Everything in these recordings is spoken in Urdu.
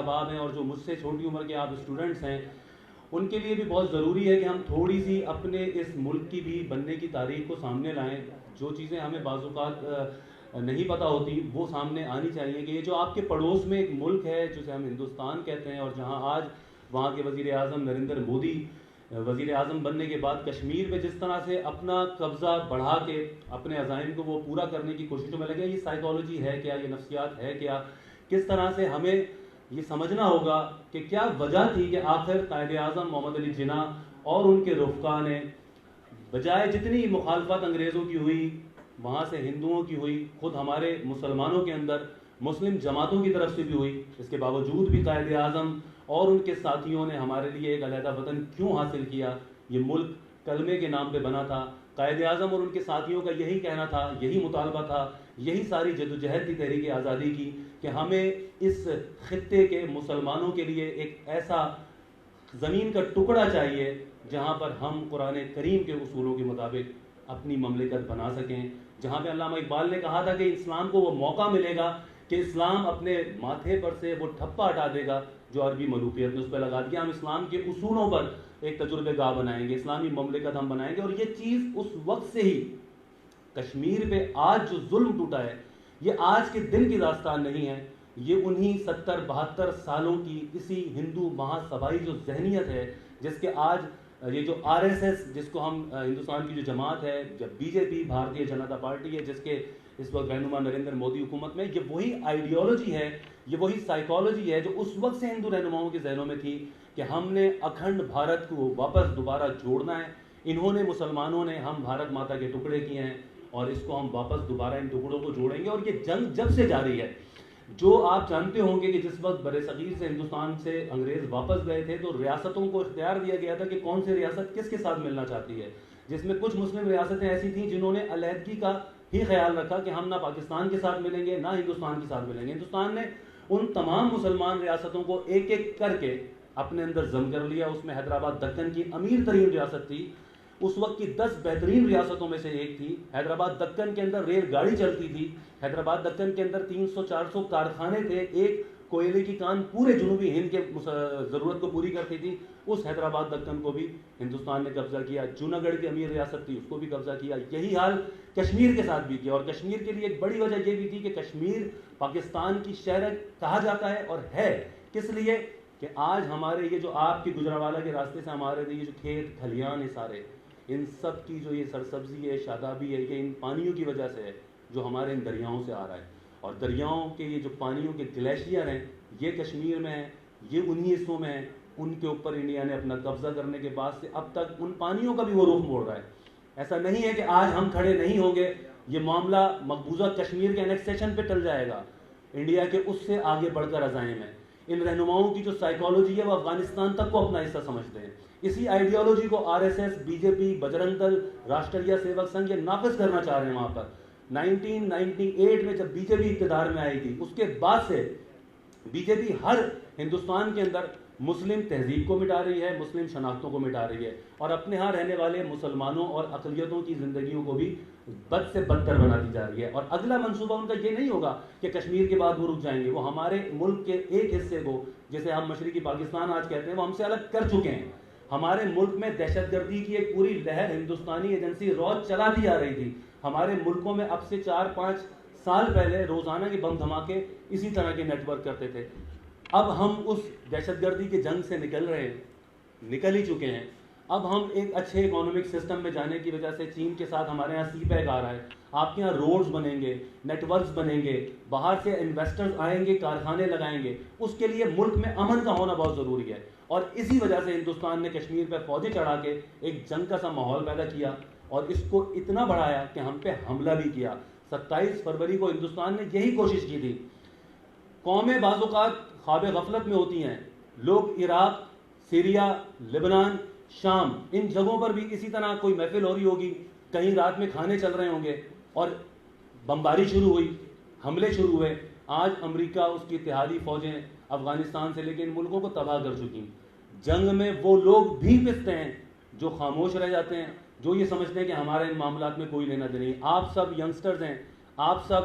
احباب ہیں اور جو مجھ سے چھوٹی عمر کے آپ اسٹوڈنٹس ہیں، ان کے لیے بھی بہت ضروری ہے کہ ہم تھوڑی سی اپنے اس ملک کی بھی بننے کی تاریخ کو سامنے لائیں. جو چیزیں ہمیں بعض اوقات نہیں پتہ ہوتی وہ سامنے آنی چاہیے کہ یہ جو آپ کے پڑوس میں ایک ملک ہے جسے ہم ہندوستان کہتے ہیں، اور جہاں آج وہاں کے وزیر اعظم نریندر مودی وزیر اعظم بننے کے بعد کشمیر پہ جس طرح سے اپنا قبضہ بڑھا کے اپنے عزائم کو وہ پورا کرنے کی کوششوں میں لگے، یہ سائیکالوجی ہے کیا، یہ نفسیات ہے کیا، کس طرح سے ہمیں یہ سمجھنا ہوگا کہ کیا وجہ تھی کہ آخر قائد اعظم محمد علی جناح اور ان کے رفقا نے بجائے جتنی مخالفت انگریزوں کی ہوئی، وہاں سے ہندوؤں کی ہوئی، خود ہمارے مسلمانوں کے اندر مسلم جماعتوں کی طرف سے بھی ہوئی، اس کے باوجود بھی قائد اعظم اور ان کے ساتھیوں نے ہمارے لیے ایک علیحدہ وطن کیوں حاصل کیا؟ یہ ملک کلمے کے نام پہ بنا تھا. قائد اعظم اور ان کے ساتھیوں کا یہی کہنا تھا، یہی مطالبہ تھا، یہی ساری جدوجہد تھی تحریک آزادی کی کہ ہمیں اس خطے کے مسلمانوں کے لیے ایک ایسا زمین کا ٹکڑا چاہیے جہاں پر ہم قرآن کریم کے اصولوں کے مطابق اپنی مملکت بنا سکیں، جہاں پہ علامہ اقبال نے کہا تھا کہ اسلام کو وہ موقع ملے گا کہ اسلام اپنے ماتھے پر سے وہ ٹھپا ہٹا دے گا جو عربی ملوکیت نے اس پہ لگا دیا. ہم اسلام کے اصولوں پر ایک تجربہ گاہ بنائیں گے، اسلامی مملکت ہم بنائیں گے. اور یہ چیز اس وقت سے ہی کشمیر پہ آج جو ظلم ٹوٹا ہے یہ آج کے دن کی داستان نہیں ہے، یہ انہی 70-72 سالوں کی اسی ہندو مہا سبائی جو ذہنیت ہے، جس کے آج یہ جو RSS جس کو ہم ہندوستان کی جو جماعت ہے، جب BJP بھارتیہ جنتا پارٹی ہے جس کے اس وقت رہنما نریندر مودی حکومت میں، یہ وہی آئیڈیالوجی ہے، یہ وہی سائیکالوجی ہے جو اس وقت سے ہندو رہنماؤں کے ذہنوں میں تھی کہ ہم نے اکھنڈ بھارت کو واپس دوبارہ جوڑنا ہے. انہوں نے مسلمانوں نے ہم بھارت ماتا کے ٹکڑے کیے ہیں اور اس کو ہم واپس دوبارہ ان ٹکڑوں کو جوڑیں گے. اور یہ جنگ جب سے جاری ہے، جو آپ جانتے ہوں گے کہ جس وقت بر صغیر سے ہندوستان سے انگریز واپس گئے تھے تو ریاستوں کو اختیار دیا گیا تھا کہ کون سی ریاست کس کے ساتھ ملنا چاہتی ہے، جس میں کچھ مسلم ریاستیں ایسی تھیں جنہوں نے علیحدگی کا ہی خیال رکھا کہ ہم نہ پاکستان کے ساتھ ملیں گے نہ ہندوستان کے ساتھ ملیں گے. ہندوستان نے ان تمام مسلمان ریاستوں کو ایک ایک کر کے اپنے اندر ضم کر لیا. اس میں حیدرآباد دکن کی امیر ترین ریاست تھی، اس وقت کی 10 بہترین ریاستوں میں سے ایک تھی. حیدرآباد دکن کے اندر ریل گاڑی چلتی تھی، حیدرآباد دکن کے اندر 300-400 کارخانے تھے، ایک کوئلے کی کان پورے جنوبی ہند کے ضرورت کو پوری کرتی تھی. اس حیدرآباد دکن کو بھی ہندوستان نے قبضہ کیا. جونا گڑھ کی امیر ریاست تھی، اس کو بھی قبضہ کیا. یہی حال کشمیر کے ساتھ بھی کیا. اور کشمیر کے لیے ایک بڑی وجہ یہ بھی تھی کہ کشمیر پاکستان کی شہر کہا جاتا ہے، اور ہے کس لیے کہ آج ہمارے یہ جو آپ کی گجرانوالہ کے راستے سے ہمارے یہ جو کھیت کھلیان ہیں سارے، ان سب کی جو یہ سرسبزی ہے، شادابی ہے، یہ ان پانیوں کی وجہ سے ہے جو ہمارے ان دریاؤں سے آ رہا ہے. اور دریاؤں کے یہ جو پانیوں کے گلیشیئر ہیں یہ کشمیر میں ہیں، یہ انہی حصوں میں ہیں. ان کے اوپر انڈیا نے اپنا قبضہ کرنے کے بعد سے اب تک ان پانیوں کا بھی وہ رخ موڑ رہا ہے. ایسا نہیں ہے کہ آج ہم کھڑے نہیں ہوں گے یہ معاملہ مقبوضہ کشمیر کے انیکسیشن پہ ٹل جائے گا. انڈیا کے اس سے آگے بڑھ کر عزائم ہے. ان رہنماؤں کی جو سائیکالوجی ہے وہ افغانستان تک کو اپنا حصہ سمجھتے ہیں. اسی آئیڈیالوجی کو RSS BJP بجرنگ دل راشٹریہ سیوک سنگھ یہ نافذ کرنا چاہ رہے ہیں. وہاں پر 1998 میں جب BJP اقتدار میں آئی تھی اس کے بعد سے BJP ہر ہندوستان کے اندر مسلم تہذیب کو مٹا رہی ہے، مسلم شناختوں کو مٹا رہی ہے، اور اپنے ہاں رہنے والے مسلمانوں اور اقلیتوں کی زندگیوں کو بھی بد سے بدتر بناتی جا رہی ہے. اور اگلا منصوبہ ان کا یہ نہیں ہوگا کہ کشمیر کے بعد وہ رک جائیں گے. وہ ہمارے ملک کے ایک حصے کو جسے ہم مشرقی پاکستان آج کہتے ہیں وہ ہم سے الگ کر چکے ہیں. ہمارے ملک میں دہشت گردی کی ایک پوری لہر ہندوستانی ایجنسی روز چلاتی آ رہی تھی. ہمارے ملکوں میں اب سے 4-5 سال پہلے روزانہ کے بم دھماکے اسی طرح کے نیٹ ورک کرتے تھے. اب ہم اس دہشت گردی کے جنگ سے نکل ہی چکے ہیں. اب ہم ایک اچھے اکانومک سسٹم میں جانے کی وجہ سے چین کے ساتھ ہمارے یہاں سی پیک آ رہا ہے. آپ کے یہاں روڈز بنیں گے، نیٹ ورکس بنیں گے، باہر سے انویسٹرز آئیں گے، کارخانے لگائیں گے. اس کے لیے ملک میں امن کا ہونا بہت ضروری ہے. اور اسی وجہ سے ہندوستان نے کشمیر پہ فوجیں چڑھا کے ایک جنگ کا سا ماحول پیدا کیا اور اس کو اتنا بڑھایا کہ ہم پہ حملہ بھی کیا. 27 فروری کو ہندوستان نے یہی کوشش کی تھی. قومیں بعض اوقات خواب غفلت میں ہوتی ہیں. لوگ عراق، سیریا، لبنان، شام ان جگہوں پر بھی اسی طرح کوئی محفل ہو رہی ہوگی، کہیں رات میں کھانے چل رہے ہوں گے اور بمباری شروع ہوئی، حملے شروع ہوئے. آج امریکہ اس کی اتحادی فوجیں افغانستان سے لے کے ان ملکوں کو تباہ کر چکی. جنگ میں وہ لوگ بھی پستے ہیں جو خاموش رہ جاتے ہیں، جو یہ سمجھتے ہیں کہ ہمارے ان معاملات میں کوئی لینا دینا نہیں. آپ سب ینگسٹرز ہیں، آپ سب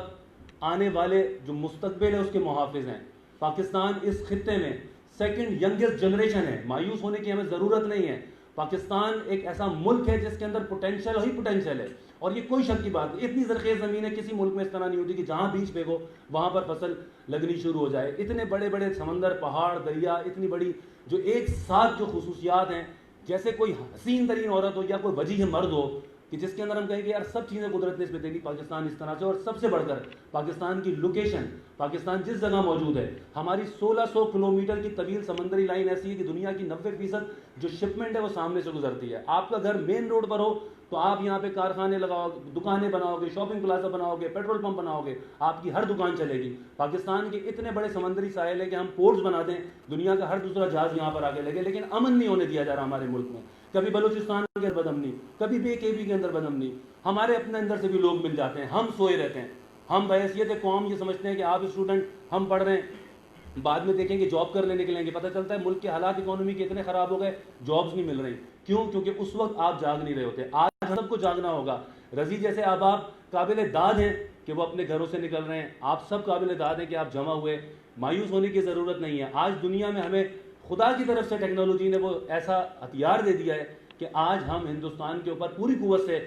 آنے والے جو مستقبل ہے اس کے محافظ ہیں. پاکستان اس خطے میں سیکنڈ ینگسٹ جنریشن ہے. مایوس ہونے کی ہمیں ضرورت نہیں ہے. پاکستان ایک ایسا ملک ہے جس کے اندر پوٹینشیل ہی پوٹینشیل ہے, اور یہ کوئی شک کی بات نہیں. اتنی زرخیز زمین ہے, کسی ملک میں اس طرح نہیں ہوتی کہ جہاں بیج پھینکو وہاں پر فصل لگنی شروع ہو جائے. اتنے بڑے بڑے سمندر, پہاڑ, دریا, اتنی بڑی جو ایک ساتھ جو خصوصیات ہیں, جیسے کوئی حسین ترین عورت ہو یا کوئی وجیح مرد ہو کہ جس کے اندر ہم کہیں کہ یار سب چیزیں قدرت نے اس میں دے دی, پاکستان اس طرح سے. اور سب سے بڑھ کر پاکستان کی لوکیشن, پاکستان جس جگہ موجود ہے, ہماری 1600 کلومیٹر کی طویل سمندری لائن ایسی ہے کہ دنیا کی 90% جو شپمنٹ ہے وہ سامنے سے گزرتی ہے. آپ کا گھر مین روڈ پر ہو تو آپ یہاں پہ کارخانے لگاؤ گے, دکانیں بناؤ گے, شاپنگ پلازا بناؤ گے, پیٹرول پمپ بناؤ گے, آپ کی ہر دکان چلے گی. پاکستان کے اتنے بڑے سمندری ساحل ہے کہ ہم پورٹس بنا دیں, دنیا کا ہر دوسرا جہاز یہاں پر آگے لگے, لیکن امن نہیں ہونے دیا جا رہا ہمارے ملک میں. کبھی بلوچستان کے اندر بدامنی, کبھی BKB کے اندر بدامنی, ہمارے اپنے اندر سے بھی لوگ مل جاتے ہیں, ہم سوئے رہتے ہیں. ہم بحیثیت قوم یہ سمجھتے ہیں کہ آپ اسٹوڈنٹ, ہم پڑھ رہے ہیں, بعد میں دیکھیں گے جاب کرنے نکلیں گے, پتہ چلتا ہے ملک کے حالات اکانومی کے اتنے خراب ہو گئے, جابز نہیں مل رہی. کیوں؟ کیونکہ اس وقت آپ جاگ نہیں رہے ہوتے. آج سب کو جاگنا ہوگا. رضی جیسے احباب قابل داد ہیں کہ وہ اپنے گھروں سے نکل رہے ہیں, آپ سب قابل داد ہیں کہ آپ جمع ہوئے. مایوس ہونے کی ضرورت نہیں ہے. آج دنیا میں ہمیں خدا کی طرف سے ٹیکنالوجی نے وہ ایسا ہتھیار دے دیا ہے کہ آج ہم ہندوستان کے اوپر پوری قوت سے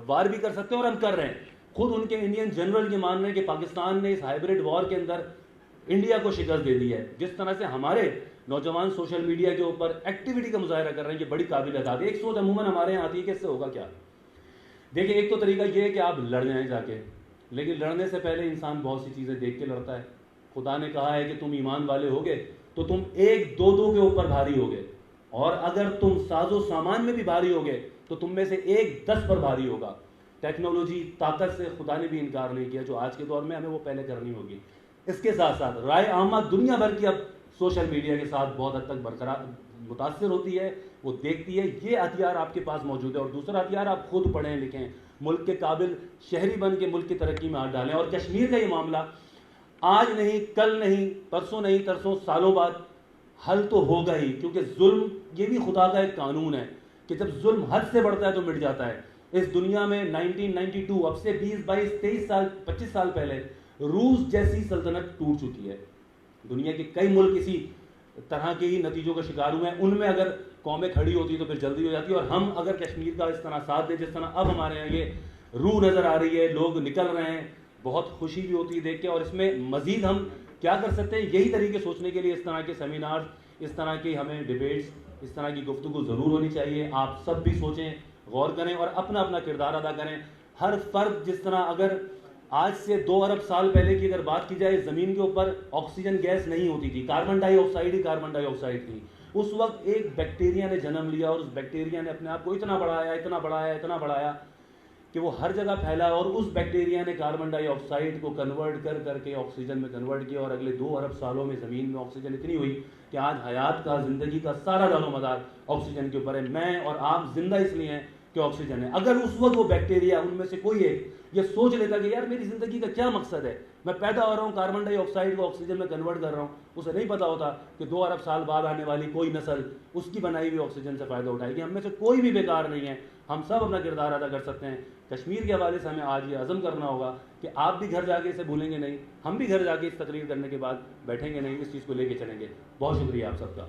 وار بھی کر سکتے ہیں, اور ہم کر رہے ہیں. خود ان کے انڈین جنرل یہ مان رہے ہیں کہ پاکستان نے اس ہائیبریڈ وار کے اندر انڈیا کو شکست دے دی ہے. جس طرح سے ہمارے نوجوان سوشل میڈیا کے اوپر ایکٹیویٹی کا مظاہرہ کر رہے ہیں, یہ بڑی قابل داد ہے. ایک سوچ عموماً ہمارے یہاں آتی ہے کہ اس سے ہوگا کیا. دیکھیں, ایک تو طریقہ یہ ہے کہ آپ لڑ جائیں جا کے, لیکن لڑنے سے پہلے انسان بہت سی چیزیں دیکھ کے لڑتا ہے. خدا نے کہا ہے کہ تم ایمان والے ہوگے تو تم 1-2 کے اوپر بھاری ہوگے, اور اگر تم ساز و سامان میں بھی بھاری ہوگے تو تم میں سے 1-10 پر بھاری ہوگا. ٹیکنالوجی طاقت سے خدا نے بھی انکار نہیں کیا, جو آج کے دور میں ہمیں وہ پہلے کرنی ہوگی. اس کے ساتھ ساتھ رائے عامہ دنیا بھر کی اب سوشل میڈیا کے ساتھ بہت حد تک برقرار متاثر ہوتی ہے, وہ دیکھتی ہے. یہ ہتھیار آپ کے پاس موجود ہے. اور دوسرا ہتھیار, آپ خود پڑھیں لکھیں, ملک کے قابل شہری بن کے ملک کی ترقی میں ہاتھ ڈالیں. اور کشمیر کا یہ معاملہ آج نہیں, کل نہیں, پرسوں نہیں, ترسوں, سالوں بعد حل تو ہوگا ہی, کیونکہ ظلم یہ بھی خدا کا ایک قانون ہے کہ جب ظلم حد سے بڑھتا ہے تو مٹ جاتا ہے. اس دنیا میں 1992, اب سے 20-22-23 سال 25 سال پہلے روس جیسی سلطنت ٹوٹ چکی ہے. دنیا کے کئی ملک اسی طرح کے ہی نتیجوں کا شکار ہوئے ہیں. ان میں اگر قومیں کھڑی ہوتی تو پھر جلدی ہو جاتی, اور ہم اگر کشمیر کا اس طرح ساتھ دیں جس طرح اب ہمارے یہاں یہ روح نظر آ رہی ہے, لوگ نکل رہے ہیں, بہت خوشی بھی ہوتی ہے دیکھ کے. اور اس میں مزید ہم کیا کر سکتے ہیں, یہی طریقے سوچنے کے لیے اس طرح کے سیمینار, اس طرح کی ہمیں ڈیبیٹس, اس طرح کی گفتگو ضرور ہونی چاہیے. آپ سب بھی سوچیں, غور کریں اور اپنا اپنا کردار ادا کریں. ہر فرد, جس طرح اگر آج سے 2 ارب سال پہلے کی اگر بات کی جائے, زمین کے اوپر آکسیجن گیس نہیں ہوتی تھی, کاربن ڈائی آکسائڈ ہی کاربن ڈائی آکسائڈ تھی. اس وقت ایک بیکٹیریا نے جنم لیا, اور اس بیکٹیریا نے اپنے آپ کو اتنا بڑھایا کہ وہ ہر جگہ پھیلا, اور اس بیکٹیریا نے کاربن ڈائی آکسائڈ کو کنورٹ کر کے آکسیجن میں کنورٹ کیا. اور اگلے 2 ارب سالوں میں زمین میں آکسیجن اتنی ہوئی کہ آج حیات کا, زندگی کا سارا دار و مدار آکسیجن کے اوپر ہے. میں اور آپ زندہ اس لیے ہیں کہ آکسیجن ہے. اگر اس وقت وہ بیکٹیریا, ان میں سے کوئی ایک یہ سوچ لیتا کہ یار میری زندگی کا کیا مقصد ہے, میں پیدا ہو رہا ہوں, کاربن ڈائی آکسائڈ کو آکسیجن میں کنورٹ کر رہا ہوں, اسے نہیں پتا ہوتا کہ 2 ارب سال بعد آنے والی کوئی نسل اس کی بنائی ہوئی آکسیجن سے فائدہ اٹھائے گی. ہم میں سے کوئی بھی بیکار نہیں ہے, ہم سب اپنا کردار ادا کر سکتے ہیں. کشمیر کے حوالے سے ہمیں آج یہ عزم کرنا ہوگا کہ آپ بھی گھر جا کے اسے بھولیں گے نہیں, ہم بھی گھر جا کے اس تقریر کرنے کے بعد بیٹھیں گے نہیں, اس چیز کو لے کے چلیں گے. بہت شکریہ آپ سب کا.